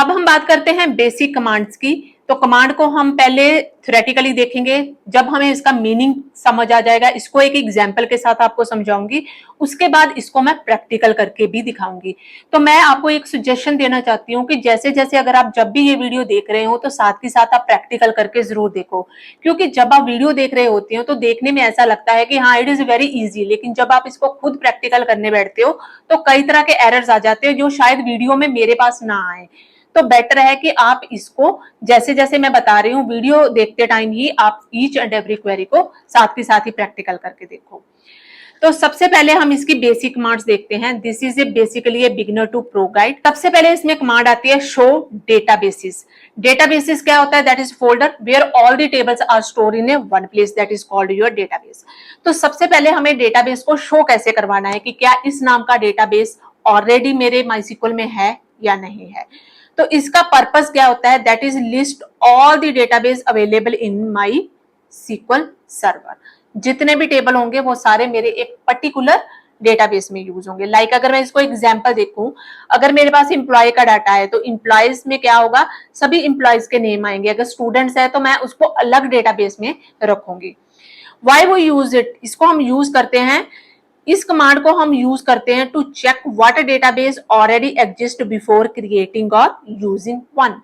अब हम बात करते हैं बेसिक कमांड्स की। तो कमांड को हम पहले थ्योरेटिकली देखेंगे, जब हमें इसका मीनिंग समझ आ जाएगा, इसको एक एग्जांपल के साथ आपको समझाऊंगी, उसके बाद इसको मैं प्रैक्टिकल करके भी दिखाऊंगी। तो मैं आपको एक सजेशन देना चाहती हूँ कि जैसे जैसे अगर आप जब भी ये वीडियो देख रहे हो तो साथ ही साथ आप प्रैक्टिकल करके जरूर देखो, क्योंकि जब आप वीडियो देख रहे होते हो तो देखने में ऐसा लगता है कि हाँ इट इज वेरी इजी, लेकिन जब आप इसको खुद प्रैक्टिकल करने बैठते हो तो कई तरह के एरर्स आ जाते हैं जो शायद वीडियो में मेरे पास ना आए। तो बेटर है कि आप इसको जैसे जैसे मैं बता रही हूँ वीडियो देखते टाइम ही आप ईच एंड एवरी क्वेरी को साथ के साथ ही प्रैक्टिकल करके देखो। तो सबसे पहले हम इसकी बेसिक कमांड्स देखते हैं। This is a basically a beginner to pro guide. सबसे पहले इसमें कमांड आती है शो डेटाबेसिस। डेटाबेसिस क्या होता है? That is folder where all the tables are store in a one place, that is called your database. तो सबसे पहले हमें डेटाबेस को शो कैसे करवाना है कि क्या इस नाम का डेटाबेस ऑलरेडी मेरे माइस्क्ल में है या नहीं है। तो इसका पर्पस क्या होता है? That is list all the database available in my SQL server. जितने भी टेबल होंगे वो सारे मेरे एक पर्टिकुलर डेटाबेस में यूज होंगे। लाइक अगर मैं इसको एग्जांपल देखूं, अगर मेरे पास एम्प्लॉय का डाटा है तो एम्प्लॉयज में क्या होगा? सभी एम्प्लॉयज के नेम आएंगे। अगर स्टूडेंट्स है तो मैं उसको अलग डेटाबेस में रखूंगी। वाई वो यूज इट? इसको हम यूज करते हैं, इस कमांड को हम यूज करते हैं to check what database already exist before creating और यूजिंग वन।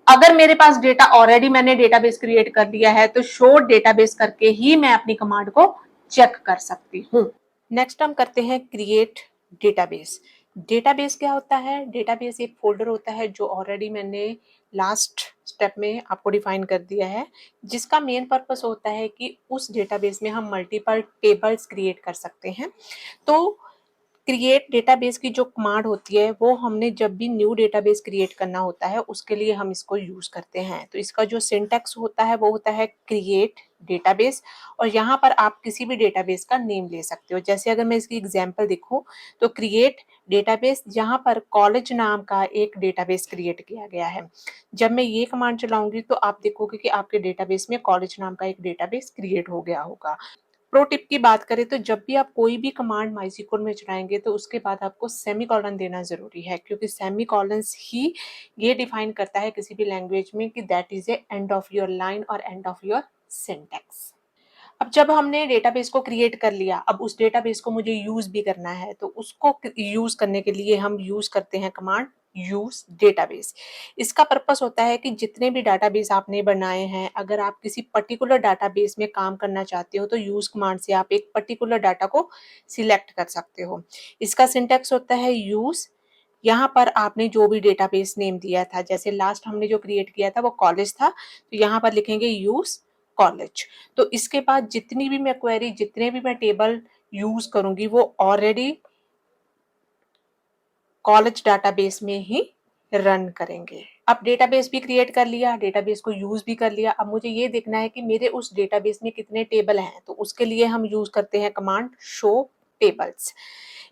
अगर मेरे पास डेटा ऑलरेडी मैंने डेटाबेस क्रिएट कर लिया है तो शो डेटाबेस करके ही मैं अपनी कमांड को चेक कर सकती हूँ। नेक्स्ट हम करते हैं क्रिएट डेटाबेस। डेटाबेस क्या होता है? डेटाबेस एक फोल्डर होता है जो ऑलरेडी मैंने लास्ट स्टेप में आपको डिफाइन कर दिया है, जिसका मेन पर्पस होता है कि उस डेटाबेस में हम मल्टीपल टेबल्स क्रिएट कर सकते हैं। तो क्रिएट डेटाबेस की जो कमांड होती है वो हमने जब भी न्यू डेटाबेस क्रिएट करना होता है उसके लिए हम इसको यूज करते हैं। तो इसका जो सिंटैक्स होता है वो होता है क्रिएट डेटाबेस, और यहाँ पर आप किसी भी डेटाबेस का नेम ले सकते हो। जैसे अगर मैं इसकी एग्जांपल देखूं तो क्रिएट डेटाबेस, यहाँ पर कॉलेज नाम का एक डेटाबेस क्रिएट किया गया है। जब मैं ये कमांड चलाऊंगी तो आप देखोगे कि आपके डेटाबेस में कॉलेज नाम का एक डेटाबेस क्रिएट हो गया होगा। प्रो टिप की बात करें तो जब भी आप कोई भी कमांड माइस्क्ल में चलाएंगे तो उसके बाद आपको सेमीकोलन देना जरूरी है, क्योंकि सेमीकोलंस ही ये डिफाइन करता है किसी भी लैंग्वेज में कि that is A end of your line और एंड ऑफ योर सिंटैक्स। अब जब हमने डेटाबेस को क्रिएट कर लिया, अब उस डेटाबेस को मुझे यूज भी करना है, तो उसको यूज करने के लिए हम यूज करते हैं कमांड यूज डेटाबेस। इसका पर्पस होता है कि जितने भी डेटाबेस आपने बनाए हैं, अगर आप किसी पर्टिकुलर डेटाबेस में काम करना चाहते हो तो यूज कमांड से आप एक पर्टिकुलर डाटा को सिलेक्ट कर सकते हो। इसका सिंटैक्स होता है यूज। यहाँ पर आपने जो भी डेटाबेस नेम दिया था, जैसे लास्ट हमने जो क्रिएट किया था वो कॉलेज था, तो यहाँ पर लिखेंगे यूज कॉलेज। तो इसके बाद जितनी भी मैं क्वेरी, जितने भी मैं टेबल यूज करूंगी वो ऑलरेडी कॉलेज डाटाबेस में ही रन करेंगे। अब डेटाबेस भी क्रिएट कर लिया, डेटाबेस को यूज भी कर लिया। अब मुझे ये देखना है कि मेरे उस डेटाबेस में कितने टेबल हैं, तो उसके लिए हम यूज करते हैं कमांड शो टेबल्स।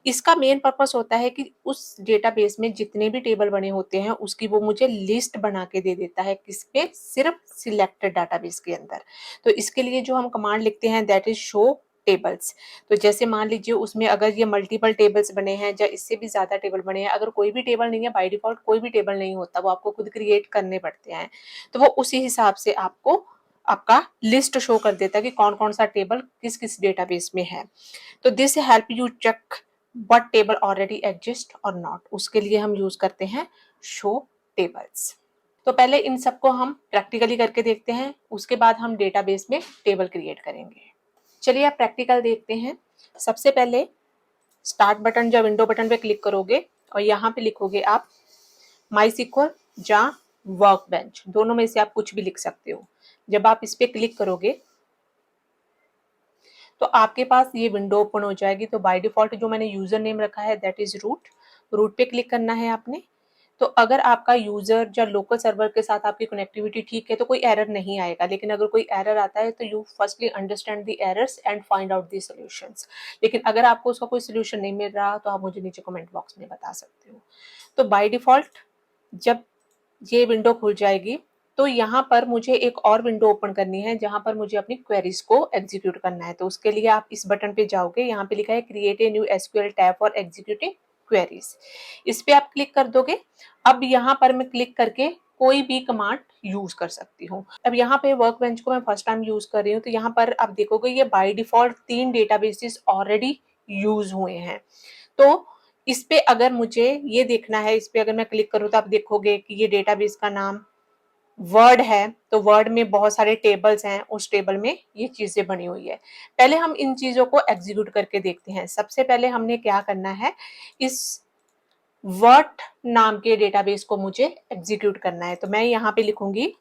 इसका मेन पर्पस होता है कि उस डेटाबेस में जितने भी टेबल बने होते हैं उसकी वो मुझे लिस्ट बना के दे देता है, किसपे? सिर्फ सिलेक्टेड डाटाबेस के अंदर। तो इसके लिए जो हम कमांड लिखते हैं दैट इज शो टेबल्स। तो जैसे मान लीजिए उसमें अगर ये मल्टीपल टेबल्स बने हैं या इससे भी ज्यादा टेबल बने हैं, अगर कोई भी टेबल नहीं है, बाय डिफॉल्ट कोई भी टेबल नहीं होता, वो आपको खुद क्रिएट करने पड़ते हैं, तो वो उसी हिसाब से आपको आपका लिस्ट शो कर देता है कि कौन कौन सा टेबल किस किस डेटाबेस में है। तो this help you check what table already exist और नॉट। उसके लिए हम यूज करते हैं शो टेबल्स। तो पहले इन सबको हम प्रैक्टिकली करके देखते हैं, उसके बाद हम डेटाबेस में टेबल क्रिएट करेंगे। चलिए आप प्रैक्टिकल देखते हैं। सबसे पहले स्टार्ट बटन या विंडो बटन पे क्लिक करोगे और यहाँ पे लिखोगे आप माइस्क्ल या वर्कबेंच, दोनों में से आप कुछ भी लिख सकते हो। जब आप इस पे क्लिक करोगे तो आपके पास ये विंडो ओपन हो जाएगी। तो बाय डिफॉल्ट जो मैंने यूजर नेम रखा है दैट इज रूट, रूट पे क्लिक करना है आपने। तो अगर आपका यूजर या लोकल सर्वर के साथ आपकी कनेक्टिविटी ठीक है तो कोई एरर नहीं आएगा, लेकिन अगर कोई एरर आता है तो you firstly understand the errors and find out the solutions. लेकिन अगर आपको उसका कोई सोल्यूशन नहीं मिल रहा तो आप मुझे नीचे कमेंट बॉक्स में बता सकते हो। तो बाय डिफॉल्ट जब ये विंडो खुल जाएगी तो यहाँ पर मुझे एक और विंडो ओपन करनी है जहां पर मुझे अपनी क्वेरीज को एग्जीक्यूट करना है। तो उसके लिए आप इस बटन पे जाओगे, यहाँ पे लिखा है create a new SQL tab for executing queries, इस पे आप क्लिक कर दोगे। अब यहाँ पर मैं क्लिक करके कोई भी कमांड यूज कर सकती हूँ। अब यहाँ पे वर्कबेंच को मैं फर्स्ट टाइम यूज कर रही हूँ, तो यहाँ पर आप देखोगे ये by default 3 databases already use हुए हैं। तो इस पे अगर मुझे ये देखना है, इस पे अगर मैं क्लिक करूँ तो आप देखोगे कि ये डेटाबेस का नाम वर्ड है, तो वर्ड में बहुत सारे टेबल्स हैं, उस टेबल में ये चीजें बनी हुई है। पहले हम इन चीजों को एग्जीक्यूट करके देखते हैं। सबसे पहले हमने क्या करना है, इस वर्ड नाम के डेटाबेस को मुझे एग्जीक्यूट करना है। तो मैं यहाँ पे लिखूंगी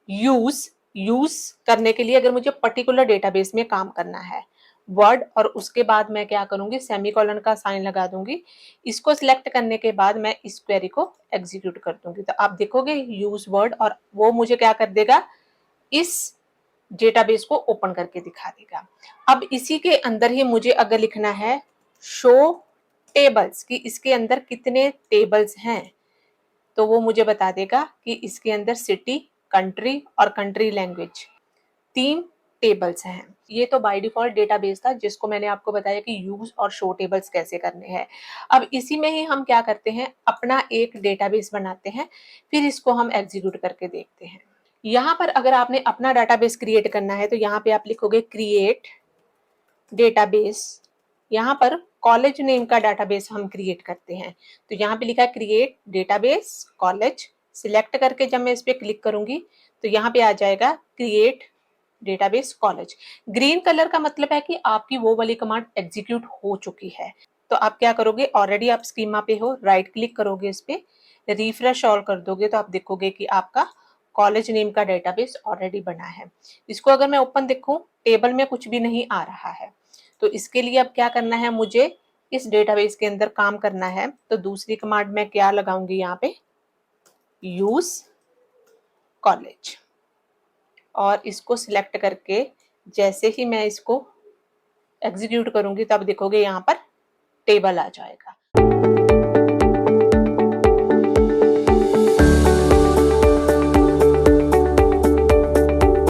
यूज करने के लिए अगर मुझे पर्टिकुलर डेटाबेस में काम करना है वर्ड, और उसके बाद मैं क्या करूंगी, सेमीकोलन का साइन लगा दूंगी। इसको सिलेक्ट करने के बाद मैं इस क्वेरी को एग्जीक्यूट कर दूंगी। तो आप देखोगे यूज वर्ड, और वो मुझे क्या कर देगा, इस डेटाबेस को ओपन करके दिखा देगा। अब इसी के अंदर ही मुझे अगर लिखना है शो टेबल्स कि इसके अंदर कितने टेबल्स हैं, तो वो मुझे बता देगा कि इसके अंदर सिटी, कंट्री और कंट्री लैंग्वेज 3 टेबल्स हैं। ये तो बाय डिफॉल्ट डेटाबेस था जिसको मैंने आपको बताया कि यूज और शो टेबल्स कैसे करने हैं। अब इसी में ही हम क्या करते हैं, अपना एक डेटाबेस बनाते हैं, फिर इसको हम एग्जीक्यूट करके देखते हैं। यहाँ पर अगर आपने अपना डेटाबेस क्रिएट करना है तो यहाँ पे आप लिखोगे क्रिएट डेटाबेस। यहाँ पर कॉलेज नेम का डेटाबेस हम क्रिएट करते हैं, तो यहाँ पे लिखा है क्रिएट डेटाबेस कॉलेज। सिलेक्ट करके जब मैं इस पे क्लिक करूंगी तो यहाँ पे आ जाएगा create database college. Green colour का मतलब है कि आपकी वो वाली कमांड एग्जीक्यूट हो चुकी है। तो आप क्या करोगे, ऑलरेडी आप स्कीमा पे हो, राइट क्लिक करोगे इस पे, रिफ्रेश ऑल कर दोगे तो आप देखोगे कि आपका कॉलेज नेम का डेटाबेस ऑलरेडी बना है। इसको अगर मैं ओपन देखूं, टेबल में कुछ भी नहीं आ रहा है। तो इसके लिए अब क्या करना है, मुझे इस डेटाबेस के अंदर काम करना है। तो दूसरी कमांड मैं क्या लगाऊंगी, यहाँ पे यूज कॉलेज, और इसको सिलेक्ट करके जैसे ही मैं इसको एग्जीक्यूट करूंगी तब देखोगे यहाँ पर टेबल आ जाएगा।